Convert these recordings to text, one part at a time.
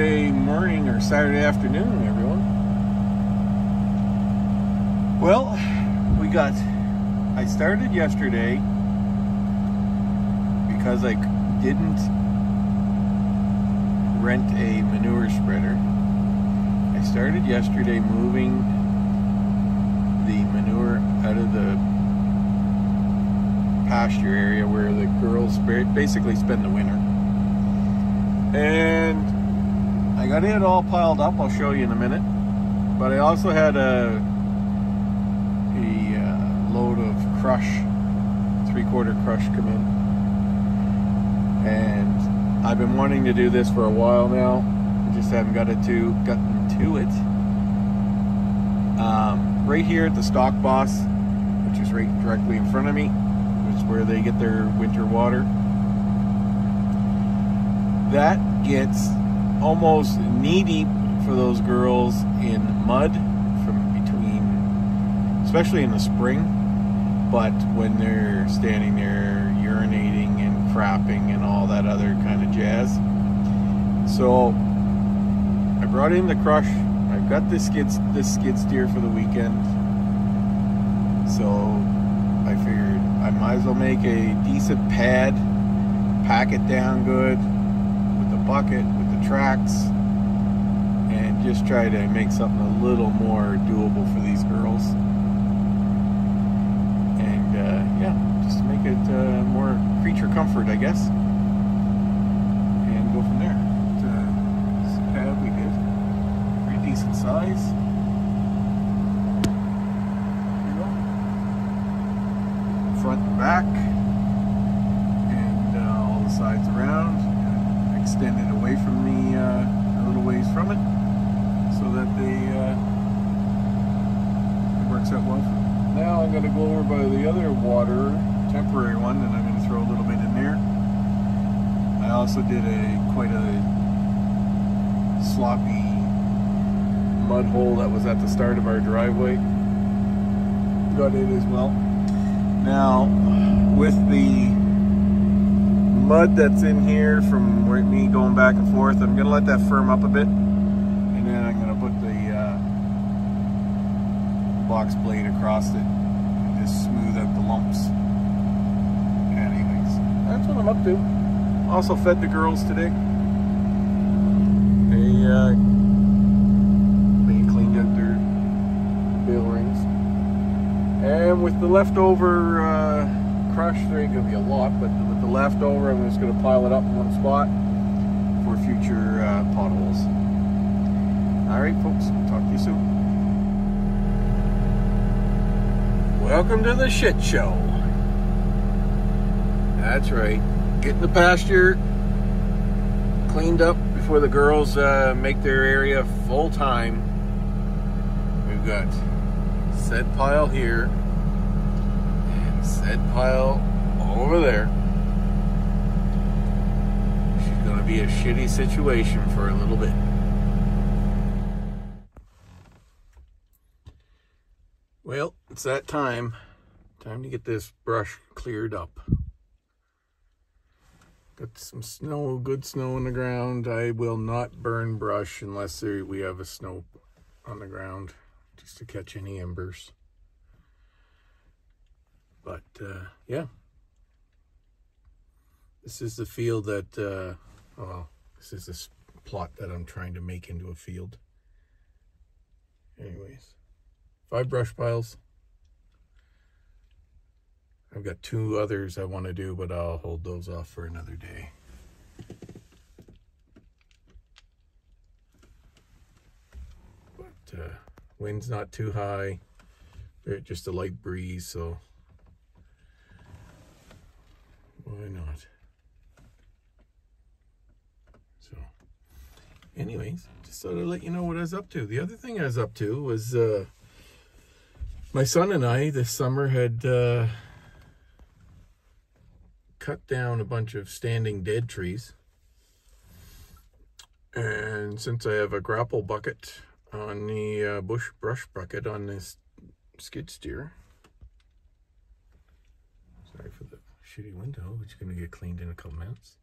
Saturday morning or Saturday afternoon, everyone. Well, I started yesterday because I didn't rent a manure spreader. I started yesterday moving the manure out of the pasture area where the girls basically spend the winter. And I got it all piled up. I'll show you in a minute. But I also had a load of crush, 3/4 crush come in. And I've been wanting to do this for a while now. I just haven't gotten to it. Right here at the Stock Boss, which is right directly in front of me, which is where they get their winter water. That gets almost knee deep for those girls in mud from between, especially in the spring. But when they're standing there urinating and crapping and all that other kind of jazz. So I brought in the crush. I've got this skid steer for the weekend. So I figured I might as well make a decent pad, pack it down good with the bucket, with the tracks, and just try to make something a little more doable for these girls. And yeah, just to make it more creature comfort, I guess, and go from there. This pad we did, pretty decent size. Front and back, and all the sides around, and extend it away from the a little ways from it, so that it works out well for me. Now I'm going to go over by the other water, temporary one, and I'm going to throw a little bit in there. I also did quite a sloppy mud hole that was at the start of our driveway. Got it as well. Now, with the mud that's in here from me going back and forth, I'm going to let that firm up a bit, and then I'm going to put the box blade across it and just smooth out the lumps. Anyways, that's what I'm up to. Also fed the girls today. They cleaned out their bale rings. And with the leftover crush, there ain't going to be a lot, but with the leftover, I'm just going to pile it up in one spot for future potholes. Alright folks, talk to you soon. Welcome to the shit show. That's right. Getting the pasture cleaned up before the girls make their area full time. We've got said pile here and said pile over there. She's going to be a shitty situation for a little bit. Well, it's that time to get this brush cleared up. Got some snow, good snow on the ground. I will not burn brush unless we have a snow on the ground, just to catch any embers. But yeah, this is the field that this is this plot that I'm trying to make into a field. Anyways, 5 brush piles. I've got 2 others I want to do, but I'll hold those off for another day. But wind's not too high, just a light breeze, so why not? So anyways, just thought I'd let you know what I was up to. The other thing I was up to was my son and I this summer had cut down a bunch of standing dead trees, and since I have a grapple bucket on the brush bucket on this skid steer, sorry for the shitty window, which is going to get cleaned in a couple minutes,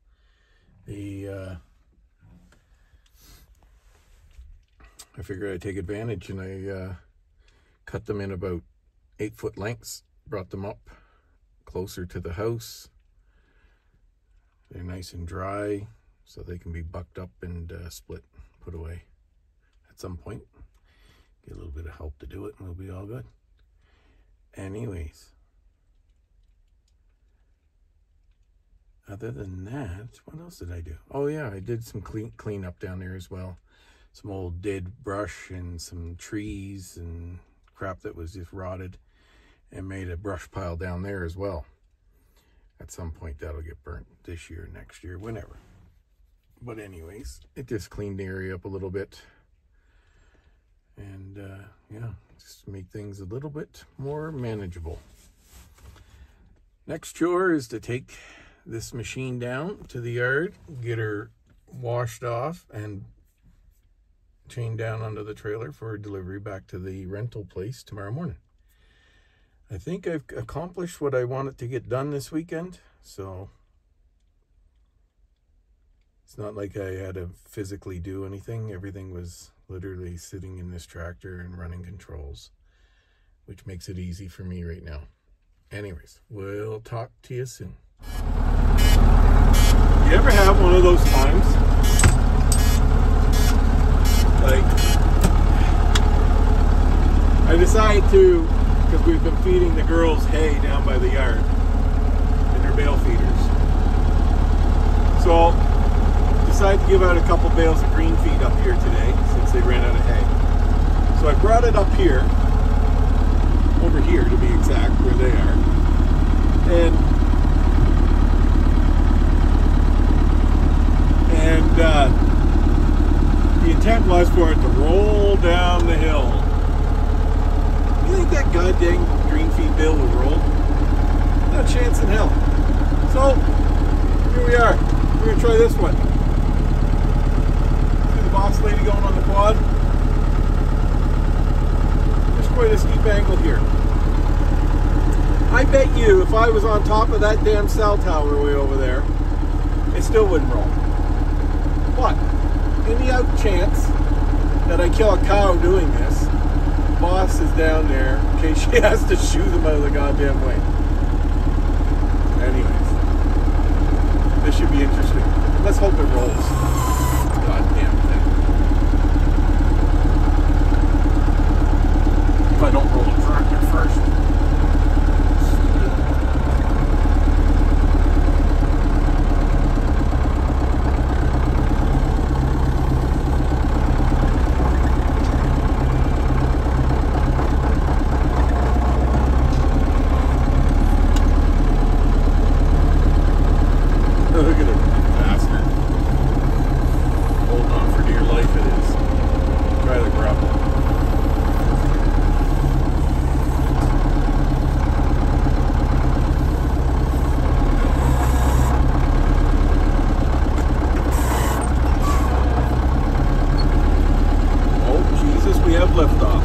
I figured I'd take advantage, and I cut them in about 8-foot lengths, brought them up closer to the house. They're nice and dry, so they can be bucked up and split, put away at some point. Get a little bit of help to do it, and we'll be all good. Anyways, other than that, what else did I do? Oh yeah, I did some clean up down there as well. Some old dead brush and some trees and crap that was just rotted, and made a brush pile down there as well. At some point that'll get burnt this year, next year, whenever. But anyways, it just cleaned the area up a little bit. And yeah, just to make things a little bit more manageable. Next chore is to take this machine down to the yard, get her washed off and chained down onto the trailer for delivery back to the rental place tomorrow morning. I think I've accomplished what I wanted to get done this weekend, so it's not like I had to physically do anything. Everything was literally sitting in this tractor and running controls, which makes it easy for me right now. Anyways, we'll talk to you soon. You ever have one of those times? Like, I decided to, because we've been feeding the girls hay down by the yard in their bale feeders. So, decided to give out a couple bales of green feed up here today since they ran out of hay. So I brought it up here, over here to be exact, where they are. And the intent was for it to roll down the hill. You think that goddamn green feed bale would roll? Not a chance in hell. So, here we are. We're going to try this one. See the boss lady going on the quad? There's quite a steep angle here. I bet you if I was on top of that damn cell tower way over there, it still wouldn't roll. But, in the out chance that I kill a cow doing this, the boss is down there in case she has to shoo them out of the goddamn way. Anyways, this should be interesting. Let's hope it rolls. Goddamn thing. If I don't roll the tractor first. Look at it, bastard. Holding on for dear life it is. Try the grapple. Oh, Jesus, we have liftoff.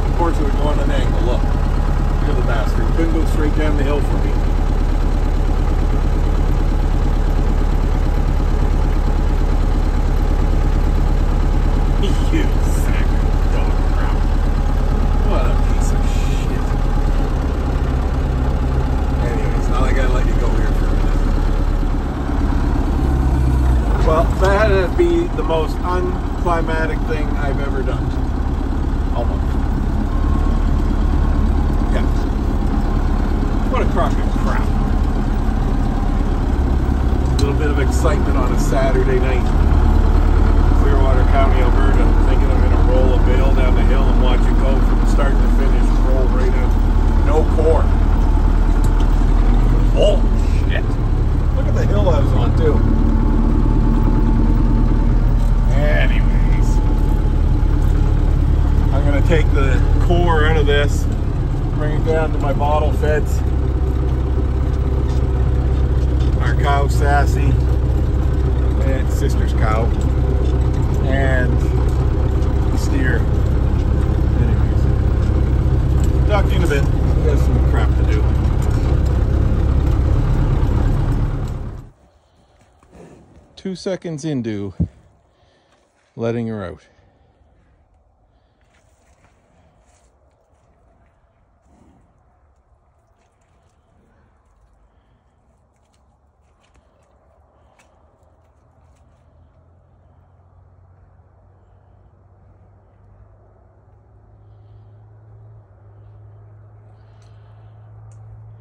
Of course, we're going at an angle. Look. Look at the bastard. Couldn't go straight down the hill for me. You sack of dog crap. What a piece of shit. Anyways, now I gotta let you go here for a minute. Well, that had to be the most unclimatic thing I've ever done. Almost. Yeah. What a crock of crap. A little bit of excitement on a Saturday night. Clearwater County, Alberta, thinking I'm going to roll a bale down the hill and watch it go from start to finish, roll right out. No core. Oh, shit. Look at the hill I was on, too. Anyways. I'm going to take the core out of this, bring it down to my bottle feds. Our cow, Sassy, and sister's cow. And the steer. Anyways, talk to you in a bit. We got some crap to do. Two seconds into letting her out.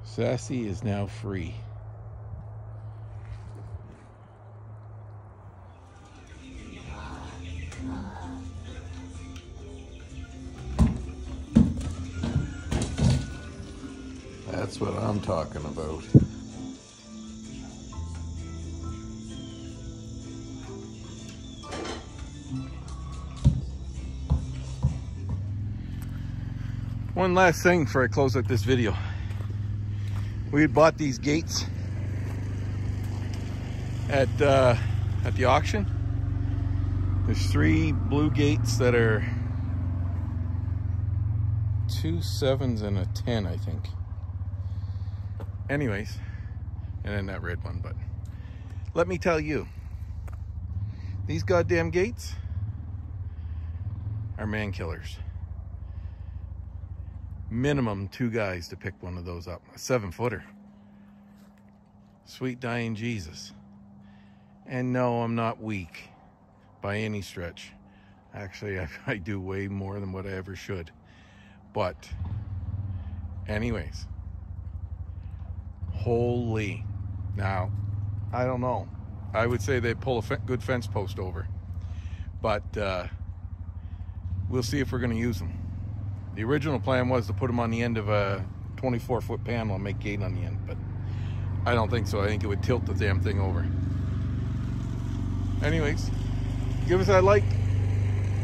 Sassy is now free. That's what I'm talking about. One last thing before I close out this video. We had bought these gates at the auction. There's 3 blue gates that are 2 7s and a 10, I think. Anyways, and then that red one. But let me tell you, these goddamn gates are man killers. Minimum 2 guys to pick one of those up. A 7-footer. Sweet dying Jesus. And no, I'm not weak by any stretch. Actually, I do way more than what I ever should. But anyways, holy. Now, I don't know. I would say they pull a good fence post over. But we'll see if we're going to use them. The original plan was to put them on the end of a 24-foot panel and make gate on the end, but I don't think so. I think it would tilt the damn thing over. Anyways, give us that like,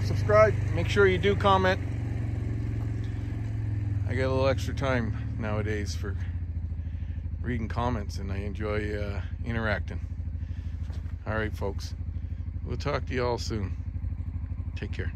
subscribe, make sure you do comment. I get a little extra time nowadays for reading comments, and I enjoy interacting. All right, folks, we'll talk to you all soon. Take care.